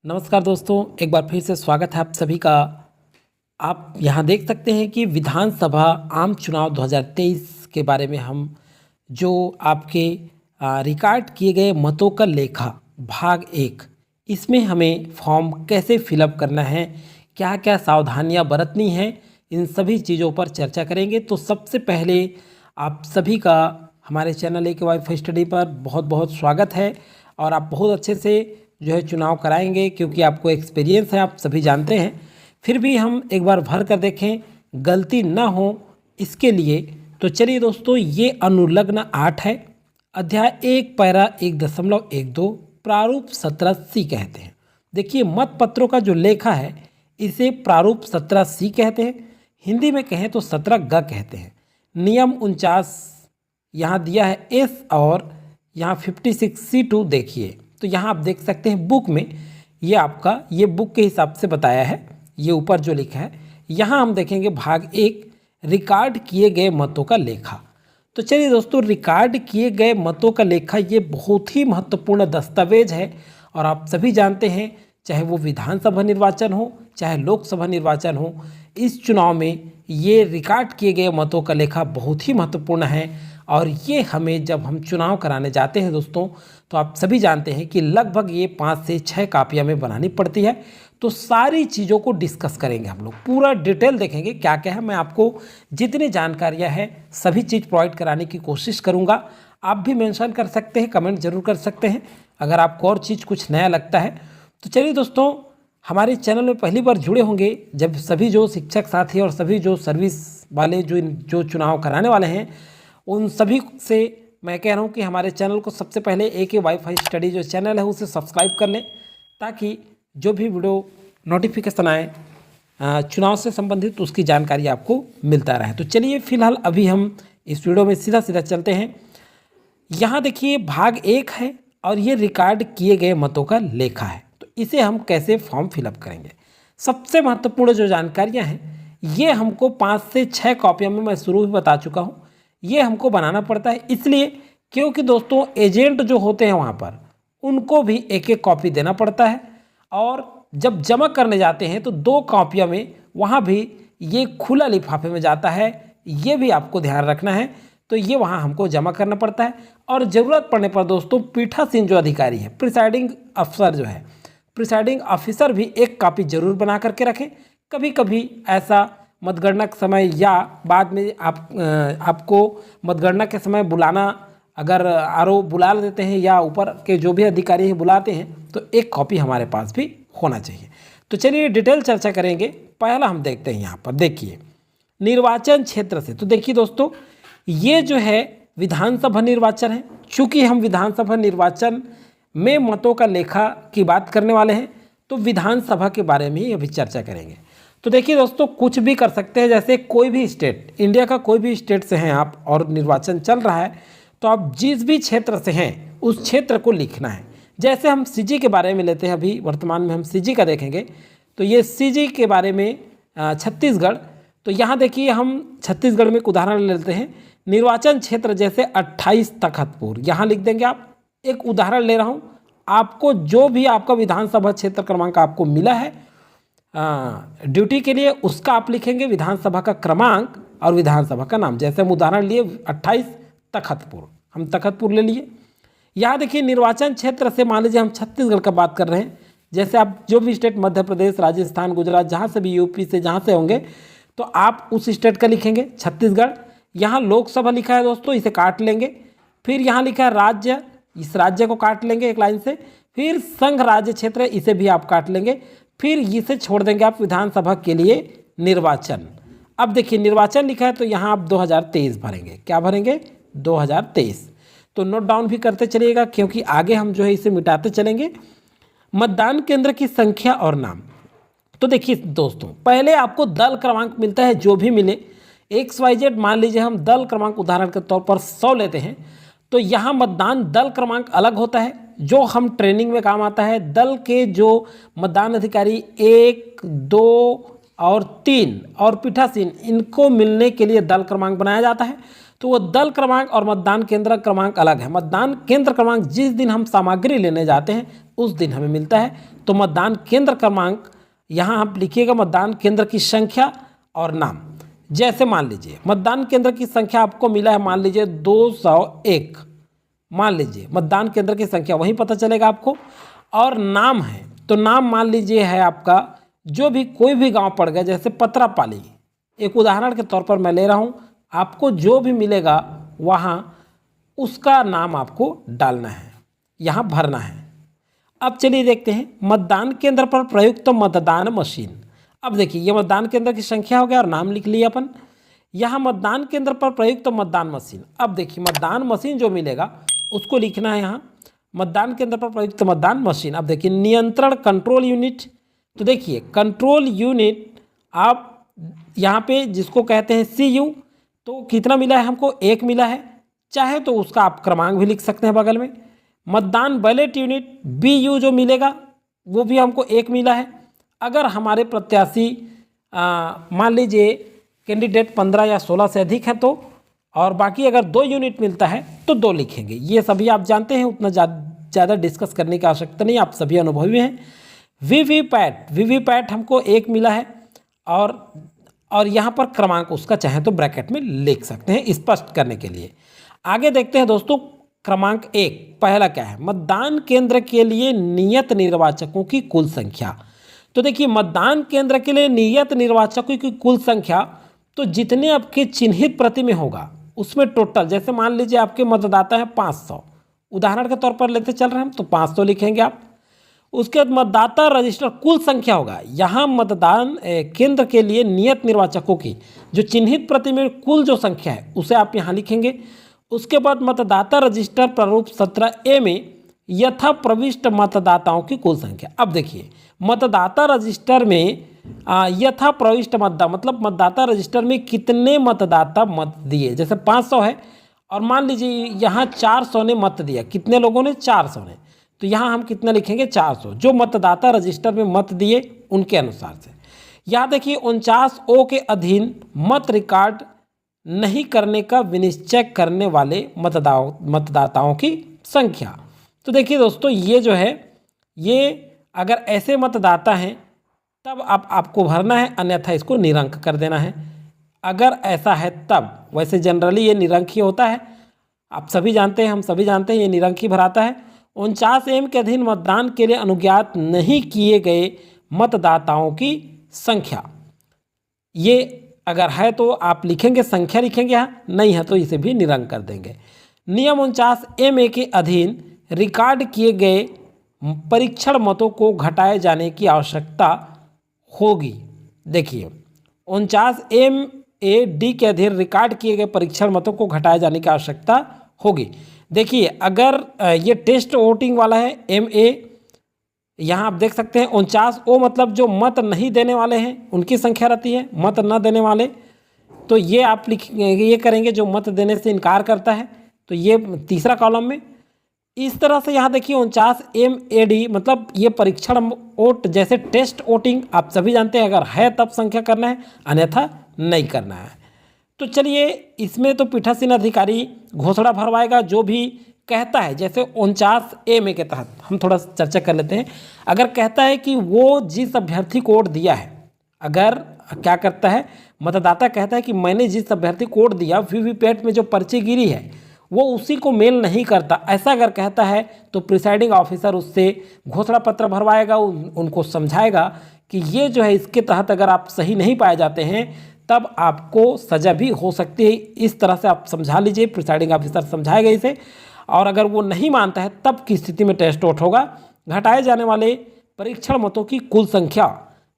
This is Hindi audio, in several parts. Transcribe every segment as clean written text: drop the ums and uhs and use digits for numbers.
नमस्कार दोस्तों, एक बार फिर से स्वागत है आप सभी का। आप यहाँ देख सकते हैं कि विधानसभा आम चुनाव 2023 के बारे में हम जो आपके रिकॉर्ड किए गए मतों का लेखा भाग 1, इसमें हमें फॉर्म कैसे फिलअप करना है, क्या क्या सावधानियाँ बरतनी हैं, इन सभी चीज़ों पर चर्चा करेंगे। तो सबसे पहले आप सभी का हमारे चैनल AKY स्टडी पर बहुत बहुत स्वागत है। और आप बहुत अच्छे से जो है चुनाव कराएंगे क्योंकि आपको एक्सपीरियंस है, आप सभी जानते हैं। फिर भी हम एक बार भर कर देखें, गलती ना हो इसके लिए। तो चलिए दोस्तों, ये अनुलग्न 8 है, अध्याय 1 पैरा 1.12 प्रारूप 17C कहते हैं। देखिए, मत पत्रों का जो लेखा है इसे प्रारूप 17C कहते हैं, हिंदी में कहें तो 17G कहते हैं। नियम 49 यहाँ दिया है एस, और यहाँ 56C2 देखिए। तो यहाँ आप देख सकते हैं बुक में ये आपका ये बुक के हिसाब से बताया है, ये ऊपर जो लिखा है। यहाँ हम देखेंगे भाग 1 रिकॉर्ड किए गए मतों का लेखा। तो चलिए दोस्तों, रिकॉर्ड किए गए मतों का लेखा ये बहुत ही महत्वपूर्ण दस्तावेज है। और आप सभी जानते हैं, चाहे वो विधानसभा निर्वाचन हो चाहे लोकसभा निर्वाचन हो, इस चुनाव में ये रिकॉर्ड किए गए मतों का लेखा बहुत ही महत्वपूर्ण है। और ये हमें जब हम चुनाव कराने जाते हैं दोस्तों, तो आप सभी जानते हैं कि लगभग ये 5 से 6 कापियाँ में बनानी पड़ती है। तो सारी चीज़ों को डिस्कस करेंगे हम लोग, पूरा डिटेल देखेंगे क्या क्या है। मैं आपको जितनी जानकारियाँ हैं सभी चीज़ प्रोवाइड कराने की कोशिश करूँगा। आप भी मेंशन कर सकते हैं, कमेंट जरूर कर सकते हैं अगर आपको और चीज़ कुछ नया लगता है। तो चलिए दोस्तों, हमारे चैनल में पहली बार जुड़े होंगे जब सभी जो शिक्षक साथी और सभी जो सर्विस वाले जो चुनाव कराने वाले हैं, उन सभी से मैं कह रहा हूँ कि हमारे चैनल को सबसे पहले AKY स्टडी जो चैनल है उसे सब्सक्राइब कर लें, ताकि जो भी वीडियो नोटिफिकेशन आए चुनाव से संबंधित उसकी जानकारी आपको मिलता रहे। तो चलिए फिलहाल अभी हम इस वीडियो में सीधा सीधा चलते हैं। यहाँ देखिए भाग 1 है और ये रिकॉर्ड किए गए मतों का लेखा है। तो इसे हम कैसे फॉर्म फिलअप करेंगे, सबसे महत्वपूर्ण जो जानकारियाँ हैं ये हमको 5 से 6 कॉपियों में मैं शुरू में बता चुका हूँ। ये हमको बनाना पड़ता है इसलिए क्योंकि दोस्तों एजेंट जो होते हैं वहाँ पर उनको भी एक एक कॉपी देना पड़ता है। और जब जमा करने जाते हैं तो 2 कॉपियों में वहाँ भी ये खुला लिफाफे में जाता है, ये भी आपको ध्यान रखना है। तो ये वहाँ हमको जमा करना पड़ता है। और ज़रूरत पड़ने पर दोस्तों पीठासीन जो अधिकारी है, प्रिसाइडिंग अफसर जो है, प्रिसाइडिंग ऑफिसर भी एक कॉपी जरूर बना करके रखें। कभी कभी ऐसा मतगणना के समय या बाद में आपको मतगणना के समय बुलाना, अगर आरओ बुला देते हैं या ऊपर के जो भी अधिकारी हैं बुलाते हैं, तो एक कॉपी हमारे पास भी होना चाहिए। तो चलिए डिटेल चर्चा करेंगे। पहला हम देखते हैं, यहाँ पर देखिए निर्वाचन क्षेत्र से। तो देखिए दोस्तों, ये जो है विधानसभा निर्वाचन है। चूँकि हम विधानसभा निर्वाचन में मतों का लेखा की बात करने वाले हैं, तो विधानसभा के बारे में ही अभी चर्चा करेंगे। तो देखिए दोस्तों, कुछ भी कर सकते हैं, जैसे कोई भी स्टेट, इंडिया का कोई भी स्टेट से हैं आप और निर्वाचन चल रहा है, तो आप जिस भी क्षेत्र से हैं उस क्षेत्र को लिखना है। जैसे हम सीजी के बारे में लेते हैं, अभी वर्तमान में हम सीजी का देखेंगे। तो ये सीजी के बारे में छत्तीसगढ़। तो यहाँ देखिए हम छत्तीसगढ़ में एक उदाहरण लेते हैं, निर्वाचन क्षेत्र जैसे 28 तखतपुर, यहाँ लिख देंगे आप। एक उदाहरण ले रहा हूँ, आपको जो भी आपका विधानसभा क्षेत्र क्रमांक आपको मिला है ड्यूटी के लिए, उसका आप लिखेंगे, विधानसभा का क्रमांक और विधानसभा का नाम। जैसे हम उदाहरण लिए 28 तखतपुर, हम तखतपुर ले लिए। यहाँ देखिए निर्वाचन क्षेत्र से मान लीजिए हम छत्तीसगढ़ का बात कर रहे हैं, जैसे आप जो भी स्टेट, मध्य प्रदेश, राजस्थान, गुजरात, जहाँ से भी, यूपी से जहाँ से होंगे, तो आप उस स्टेट का लिखेंगे। छत्तीसगढ़, यहाँ लोकसभा लिखा है दोस्तों, इसे काट लेंगे। फिर यहाँ लिखा है राज्य, इस राज्य को काट लेंगे एक लाइन से। फिर संघ राज्य क्षेत्र, इसे भी आप काट लेंगे। फिर इसे छोड़ देंगे आप विधानसभा के लिए निर्वाचन। अब देखिए निर्वाचन लिखा है तो यहाँ आप 2023 भरेंगे। क्या भरेंगे? 2023। तो नोट डाउन भी करते चलिएगा क्योंकि आगे हम जो है इसे मिटाते चलेंगे। मतदान केंद्र की संख्या और नाम। तो देखिए दोस्तों, पहले आपको दल क्रमांक मिलता है, जो भी मिले XYZ, मान लीजिए हम दल क्रमांक उदाहरण के तौर पर 100 लेते हैं, तो यहाँ मतदान दल क्रमांक अलग होता है जो हम ट्रेनिंग में काम आता है। दल के जो मतदान अधिकारी 1, 2 और 3 और पीठासीन, इनको मिलने के लिए दल क्रमांक बनाया जाता है। तो वो दल क्रमांक और मतदान केंद्र क्रमांक अलग है। मतदान केंद्र क्रमांक जिस दिन हम सामग्री लेने जाते हैं उस दिन हमें मिलता है। तो मतदान केंद्र क्रमांक यहाँ आप लिखिएगा मतदान केंद्र की संख्या और नाम। जैसे मान लीजिए मतदान केंद्र की संख्या आपको मिला है, मान लीजिए 201, मान लीजिए मतदान केंद्र की संख्या वहीं पता चलेगा आपको। और नाम है तो नाम मान लीजिए है आपका जो भी कोई भी गांव पड़ गया, जैसे पतरापाली, एक उदाहरण के तौर पर मैं ले रहा हूं, आपको जो भी मिलेगा वहां उसका नाम आपको डालना है, यहां भरना है। अब चलिए देखते हैं मतदान केंद्र पर प्रयुक्त मतदान मशीन। अब देखिए ये मतदान केंद्र की संख्या हो गया और नाम लिख लिया अपन। यहाँ मतदान केंद्र पर प्रयुक्त मतदान मशीन। अब देखिए मतदान मशीन जो मिलेगा उसको लिखना है यहाँ मतदान केंद्र पर प्रयुक्त मतदान मशीन। अब देखिए नियंत्रण कंट्रोल यूनिट। तो देखिए कंट्रोल यूनिट आप यहाँ पे जिसको कहते हैं CU, तो कितना मिला है हमको, 1 मिला है। चाहे तो उसका आप क्रमांक भी लिख सकते हैं बगल में। मतदान बैलेट यूनिट BU जो मिलेगा वो भी हमको 1 मिला है। अगर हमारे प्रत्याशी मान लीजिए कैंडिडेट 15 या 16 से अधिक है तो, और बाकी अगर 2 यूनिट मिलता है तो 2 लिखेंगे। ये सभी आप जानते हैं, उतना ज़्यादा डिस्कस करने की आवश्यकता नहीं, आप सभी अनुभवी हैं। वीवीपैट हमको 1 मिला है और यहाँ पर क्रमांक उसका चाहे तो ब्रैकेट में लिख सकते हैं स्पष्ट करने के लिए। आगे देखते हैं दोस्तों क्रमांक 1 पहला क्या है, मतदान केंद्र के लिए नियत निर्वाचकों की कुल संख्या। तो देखिए मतदान केंद्र के लिए नियत निर्वाचकों की कुल संख्या, तो जितने आपके चिन्हित प्रति में होगा उसमें टोटल, जैसे मान लीजिए आपके मतदाता हैं 500, उदाहरण के तौर पर लेते चल रहे हैं हम, तो 500 लिखेंगे आप। उसके बाद मतदाता रजिस्टर कुल संख्या होगा, यहाँ मतदान केंद्र के लिए नियत निर्वाचकों की जो चिन्हित प्रति में कुल जो संख्या है उसे आप यहाँ लिखेंगे। उसके बाद मतदाता रजिस्टर प्रारूप 17A में यथा प्रविष्ट मतदाताओं की कुल संख्या। अब देखिए मतदाता रजिस्टर में यथा प्रविष्ट मतदाता मतलब मतदाता रजिस्टर में कितने मतदाता मत दिए, जैसे 500 है और मान लीजिए यहाँ 400 ने मत दिया, कितने लोगों ने, 400 ने, तो यहाँ हम कितना लिखेंगे, 400, जो मतदाता रजिस्टर में मत दिए उनके अनुसार से। यहाँ देखिए 49O के अधीन मत रिकॉर्ड नहीं करने का विनिश्चय करने वाले मतदाताओं की संख्या। तो देखिए दोस्तों ये जो है, ये अगर ऐसे मतदाता हैं तब आपको भरना है, अन्यथा इसको निरंक कर देना है। अगर ऐसा है तब, वैसे जनरली ये निरंक ही होता है, आप सभी जानते हैं, हम सभी जानते हैं ये निरंक ही भराता है। 49M के अधीन मतदान के लिए अनुज्ञात नहीं किए गए मतदाताओं की संख्या, ये अगर है तो आप लिखेंगे, संख्या लिखेंगे, यहाँ नहीं है तो इसे भी निरंक कर देंगे। नियम 49MA के अधीन रिकॉर्ड किए गए परीक्षण मतों को घटाए जाने की आवश्यकता होगी। देखिए 49MAD के अधीन रिकॉर्ड किए गए परीक्षण मतों को घटाए जाने की आवश्यकता होगी। देखिए अगर ये टेस्ट वोटिंग वाला है MA, यहाँ आप देख सकते हैं 49O मतलब जो मत नहीं देने वाले हैं उनकी संख्या रहती है, मत न देने वाले, तो ये आप ये करेंगे जो मत देने से इनकार करता है, तो ये तीसरा कॉलम में। इस तरह से यहाँ देखिए 49MAD मतलब ये परीक्षण वोट, जैसे टेस्ट वोटिंग आप सभी जानते हैं, अगर है तब संख्या करना है, अन्यथा नहीं करना है। तो चलिए इसमें तो पीठासीन अधिकारी घोषणा भरवाएगा जो भी कहता है, जैसे 49A के तहत हम थोड़ा चर्चा कर लेते हैं। अगर कहता है कि वो जिस अभ्यर्थी को वोट दिया है, अगर क्या करता है मतदाता कहता है कि मैंने जिस अभ्यर्थी को वोट दिया वीवीपैट में जो पर्ची गिरी है वो उसी को मेल नहीं करता, ऐसा अगर कहता है तो प्रिसाइडिंग ऑफिसर उससे घोषणा पत्र भरवाएगा, उनको समझाएगा कि ये जो है इसके तहत अगर आप सही नहीं पाए जाते हैं तब आपको सज़ा भी हो सकती है। इस तरह से आप समझा लीजिए, प्रिसाइडिंग ऑफिसर समझाएगा इसे। और अगर वो नहीं मानता है तब की स्थिति में टेस्ट वोट होगा। घटाए जाने वाले परीक्षण मतों की कुल संख्या,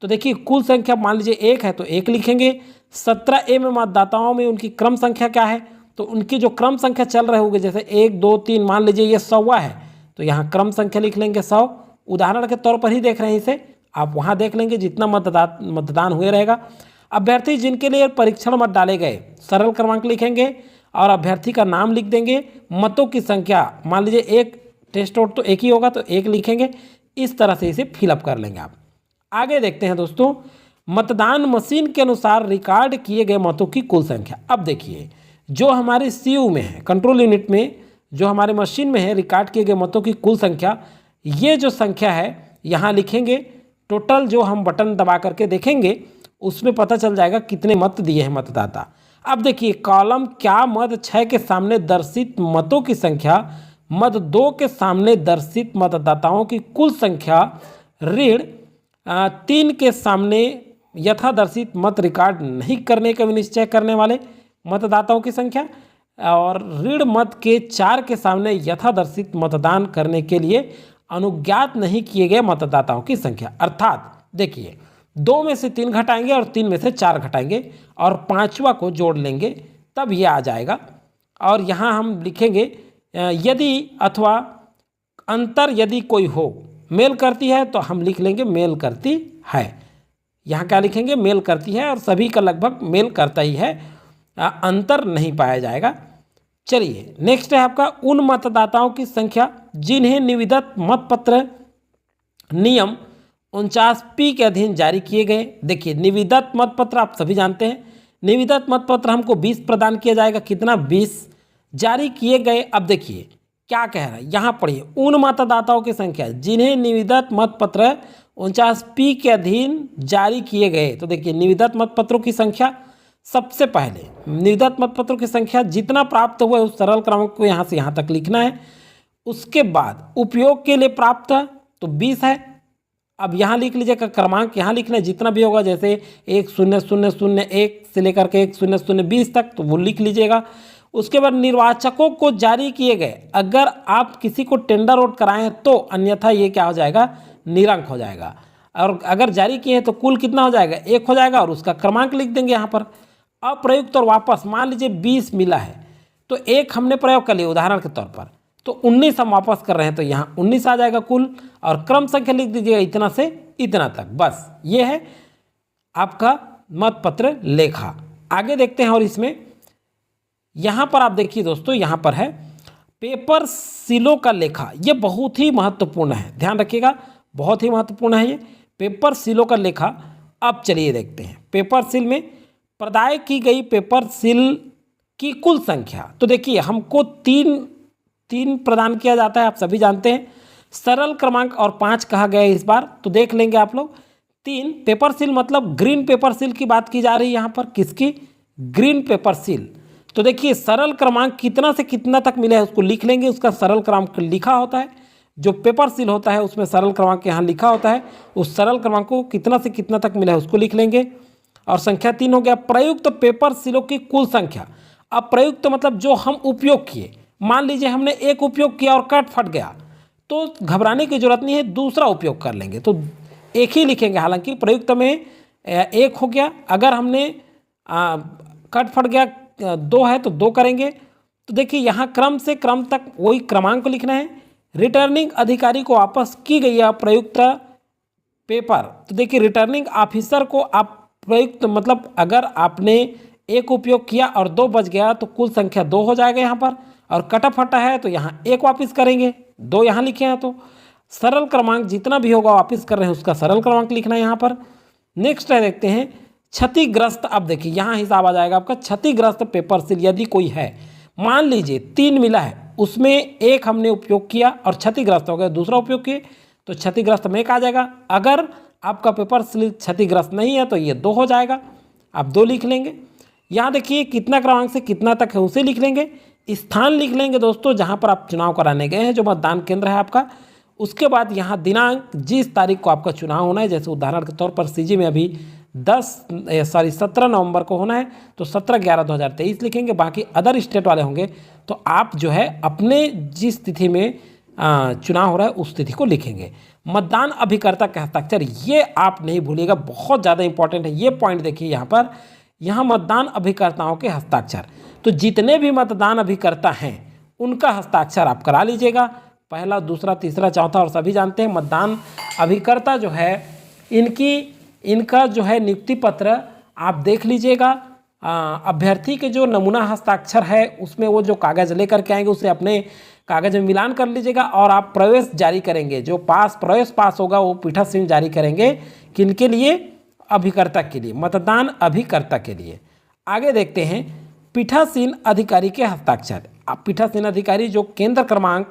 तो देखिए कुल संख्या मान लीजिए 1 है तो 1 लिखेंगे। 17A में मतदाताओं में उनकी क्रम संख्या क्या है, तो उनकी जो क्रम संख्या चल रहे होंगे, जैसे 1 2 3, मान लीजिए ये 100वां है तो यहाँ क्रम संख्या लिख लेंगे 100, उदाहरण के तौर पर ही देख रहे हैं इसे, आप वहाँ देख लेंगे जितना मतदान हुए रहेगा। अभ्यर्थी जिनके लिए परीक्षण मत डाले गए सरल क्रमांक लिखेंगे और अभ्यर्थी का नाम लिख देंगे। मतों की संख्या मान लीजिए 1, टेस्ट वोट तो 1 ही होगा तो 1 लिखेंगे। इस तरह से इसे फिलअप कर लेंगे आप। आगे देखते हैं दोस्तों, मतदान मशीन के अनुसार रिकॉर्ड किए गए मतों की कुल संख्या। अब देखिए जो हमारे सीयू में है, कंट्रोल यूनिट में, जो हमारे मशीन में है रिकॉर्ड किए गए मतों की कुल संख्या, ये जो संख्या है यहाँ लिखेंगे। टोटल जो हम बटन दबा करके देखेंगे उसमें पता चल जाएगा कितने मत दिए हैं मतदाता। अब देखिए कॉलम क्या, मद 6 के सामने दर्शित मतों की संख्या, मद 2 के सामने दर्शित मतदाताओं की कुल संख्या, ऋण 3 के सामने यथादर्शित मत रिकॉर्ड नहीं करने का निश्चय करने वाले मतदाताओं की संख्या, और ऋण मत के 4 के सामने यथादर्शित मतदान करने के लिए अनुज्ञात नहीं किए गए मतदाताओं की संख्या। अर्थात देखिए 2 में से 3 घटाएंगे और 3 में से 4 घटाएंगे और 5वां को जोड़ लेंगे, तब ये आ जाएगा। और यहाँ हम लिखेंगे यदि अथवा अंतर यदि कोई हो, मेल करती है तो हम लिख लेंगे मेल करती है। यहाँ क्या लिखेंगे, मेल करती है, और सभी का लगभग मेल करता ही है, अंतर नहीं पाया जाएगा। चलिए नेक्स्ट है आपका उन मतदाताओं की संख्या जिन्हें निविदत मतपत्र नियम 49P के अधीन जारी किए गए। देखिए निविदत मतपत्र आप सभी जानते हैं, निविदत मतपत्र हमको 20 प्रदान किया जाएगा, कितना 20 जारी किए गए। अब देखिए क्या कह रहा है, यहाँ पढ़िए, उन मतदाताओं की संख्या जिन्हें निविदत मतपत्र 49P के अधीन जारी किए गए। तो देखिए निविदत मतपत्रों की संख्या, सबसे पहले निविदत मतपत्रों की संख्या जितना प्राप्त हुआ है उस सरल क्रमांक को यहाँ से यहाँ तक लिखना है। उसके बाद उपयोग के लिए प्राप्त तो 20 है, अब यहाँ लिख लीजिएगा क्रमांक, यहाँ लिखना है जितना भी होगा, जैसे 100001 से लेकर के 100020 तक, तो वो लिख लीजिएगा। उसके बाद निर्वाचकों को जारी किए गए, अगर आप किसी को टेंडर वोट कराएं तो, अन्यथा ये क्या हो जाएगा, निरंक हो जाएगा। और अगर जारी किए हैं तो कुल कितना हो जाएगा, 1 हो जाएगा, और उसका क्रमांक लिख देंगे यहाँ पर। अप्रयुक्त और वापस, मान लीजिए 20 मिला है तो 1 हमने प्रयोग कर लिया उदाहरण के तौर पर, तो 19 हम वापस कर रहे हैं तो यहाँ 19 आ जाएगा कुल, और क्रम संख्या लिख दीजिएगा इतना से इतना तक। बस ये है आपका मतपत्र लेखा। आगे देखते हैं, और इसमें यहाँ पर आप देखिए दोस्तों, यहाँ पर है पेपर सीलों का लेखा। ये बहुत ही महत्वपूर्ण है, ध्यान रखिएगा, बहुत ही महत्वपूर्ण है ये पेपर सीलों का लेखा। अब चलिए देखते हैं पेपर सील में प्रदाय की गई पेपर सील की कुल संख्या। तो देखिए हमको तीन प्रदान किया जाता है, आप सभी जानते हैं, सरल क्रमांक और 5 कहा गया है इस बार, तो देख लेंगे आप लोग। 3 पेपर सील मतलब ग्रीन पेपर सील की बात की जा रही है यहाँ पर, किसकी, ग्रीन पेपर सील। तो देखिए सरल क्रमांक कितना से कितना तक मिला है उसको लिख लेंगे, उसका सरल क्रमांक लिखा होता है, जो पेपर सील होता है उसमें सरल क्रमांक यहाँ लिखा होता है, उस सरल क्रमांक को कितना से कितना तक मिला है उसको लिख लेंगे। और संख्या 3 हो गया प्रयुक्त पेपर सीलों की कुल संख्या। अब प्रयुक्त मतलब जो हम उपयोग किए, मान लीजिए हमने एक उपयोग किया और कट फट गया, तो घबराने की जरूरत नहीं है, दूसरा उपयोग कर लेंगे, तो एक ही लिखेंगे। हालांकि प्रयुक्त में एक हो गया, अगर हमने कट फट गया 2 है तो 2 करेंगे। तो देखिए यहाँ क्रम से क्रम तक वही क्रमांक को लिखना है। रिटर्निंग अधिकारी को वापस की गई है प्रयुक्त पेपर, तो देखिए रिटर्निंग ऑफिसर को आप प्रयुक्त मतलब अगर आपने एक उपयोग किया और 2 बच गया तो कुल संख्या 2 हो जाएगा यहाँ पर, और कटा फटा है तो यहाँ 1 वापस करेंगे, 2 यहाँ लिखे हैं, तो सरल क्रमांक जितना भी होगा वापस कर रहे हैं उसका सरल क्रमांक लिखना है यहाँ पर। नेक्स्ट है देखते हैं क्षतिग्रस्त। अब देखिए यहाँ हिसाब आ जाएगा आपका क्षतिग्रस्त पेपर सील यदि कोई है, मान लीजिए 3 मिला है, उसमें एक हमने उपयोग किया और क्षतिग्रस्त हो गया, दूसरा उपयोग किए तो क्षतिग्रस्त में 1 आ जाएगा। अगर आपका पेपर सील क्षतिग्रस्त नहीं है तो ये 2 हो जाएगा, आप 2 लिख लेंगे। यहाँ देखिए कितना क्रमांक से कितना तक है उसे लिख लेंगे। स्थान लिख लेंगे दोस्तों जहाँ पर आप चुनाव कराने गए हैं, जो मतदान केंद्र है आपका। उसके बाद यहाँ दिनांक, जिस तारीख को आपका चुनाव होना है, जैसे उदाहरण के तौर पर सीजी में अभी 17 नवंबर को होना है तो 17/11/2023 लिखेंगे। बाकी अदर स्टेट वाले होंगे तो आप जो है अपने जिस तिथि में चुनाव हो रहा है उस तिथि को लिखेंगे। मतदान अभिकर्ता का हस्ताक्षर, ये आप नहीं भूलिएगा, बहुत ज़्यादा इंपॉर्टेंट है ये पॉइंट। देखिए यहाँ पर, यहाँ मतदान अभिकर्ताओं के हस्ताक्षर, तो जितने भी मतदान अभिकर्ता हैं उनका हस्ताक्षर आप करा लीजिएगा, पहला, दूसरा, तीसरा, चौथा। और सभी जानते हैं मतदान अभिकर्ता जो है इनका जो है नियुक्ति पत्र आप देख लीजिएगा। अभ्यर्थी के जो नमूना हस्ताक्षर है उसमें वो जो कागज़ लेकर के आएंगे उसे अपने कागज़ में मिलान कर लीजिएगा, और आप प्रवेश जारी करेंगे, जो प्रवेश पास होगा वो पीठासीन जारी करेंगे। किनके लिए, अभिकर्ता के लिए, मतदान अभिकर्ता के लिए। आगे देखते हैं पीठासीन अधिकारी के हस्ताक्षर। अब पीठासीन अधिकारी जो केंद्र क्रमांक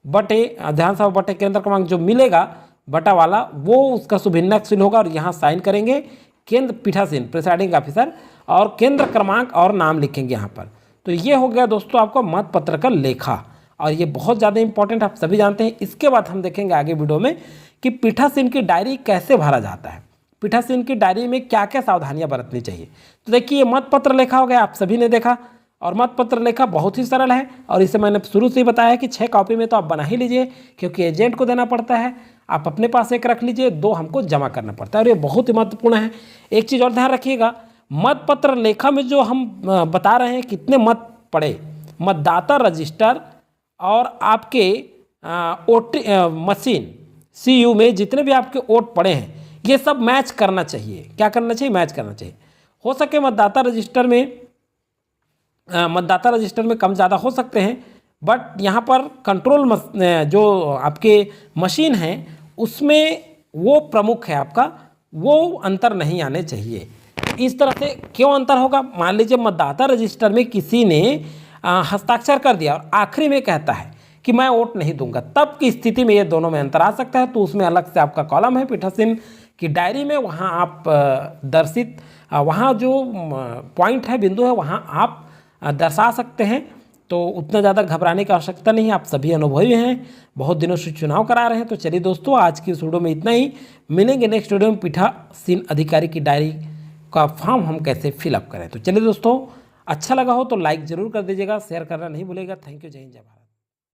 बटे विधानसभा बटे केंद्र क्रमांक जो मिलेगा बटा वाला, वो उसका शुभेच्छा होगा और यहाँ साइन करेंगे केंद्र पीठासीन प्रिसाइडिंग ऑफिसर, और केंद्र क्रमांक और नाम लिखेंगे यहाँ पर। तो ये हो गया दोस्तों आपका मत पत्र का लेखा, और ये बहुत ज़्यादा इंपॉर्टेंट आप सभी जानते हैं। इसके बाद हम देखेंगे आगे वीडियो में कि पीठासीन की डायरी कैसे भरा जाता है, पीठासीन की डायरी में क्या क्या सावधानियां बरतनी चाहिए। तो देखिए, मत पत्र लेखा हो गया, आप सभी ने देखा, और मत पत्र लेखा बहुत ही सरल है, और इसे मैंने शुरू से ही बताया कि 6 कॉपी में तो आप बना ही लीजिए, क्योंकि एजेंट को देना पड़ता है, आप अपने पास एक रख लीजिए, 2 हमको जमा करना पड़ता है, और ये बहुत ही महत्वपूर्ण है। एक चीज़ और ध्यान रखिएगा, मत पत्र लेखा में जो हम बता रहे हैं कितने मत पड़े, मतदाता रजिस्टर और आपके मशीन CU में जितने भी आपके वोट पड़े हैं, ये सब मैच करना चाहिए। क्या करना चाहिए? मैच करना चाहिए। हो सके मतदाता रजिस्टर में कम ज़्यादा हो सकते हैं, बट यहाँ पर कंट्रोल जो आपके मशीन है उसमें वो प्रमुख है आपका, वो अंतर नहीं आने चाहिए। इस तरह से क्यों अंतर होगा? मान लीजिए मतदाता रजिस्टर में किसी ने हस्ताक्षर कर दिया और आखिरी में कहता है कि मैं वोट नहीं दूंगा, तब की स्थिति में ये दोनों में अंतर आ सकता है। तो उसमें अलग से आपका कॉलम है पीठासीन की डायरी में, वहाँ आप दर्शित वहाँ जो पॉइंट है, बिंदु है, वहाँ आप दर्शा सकते हैं। तो उतना ज़्यादा घबराने की आवश्यकता नहीं है, आप सभी अनुभवी हैं, बहुत दिनों से चुनाव करा रहे हैं। तो चलिए दोस्तों, आज की इस वीडियो में इतना ही, मिलेंगे नेक्स्ट वीडियो में पीठासीन अधिकारी की डायरी का फॉर्म हम कैसे फिलअप करें। तो चलिए दोस्तों, अच्छा लगा हो तो लाइक ज़रूर कर दीजिएगा, शेयर करना नहीं भूलिएगा। थैंक यू, जय हिंद, जय भारत।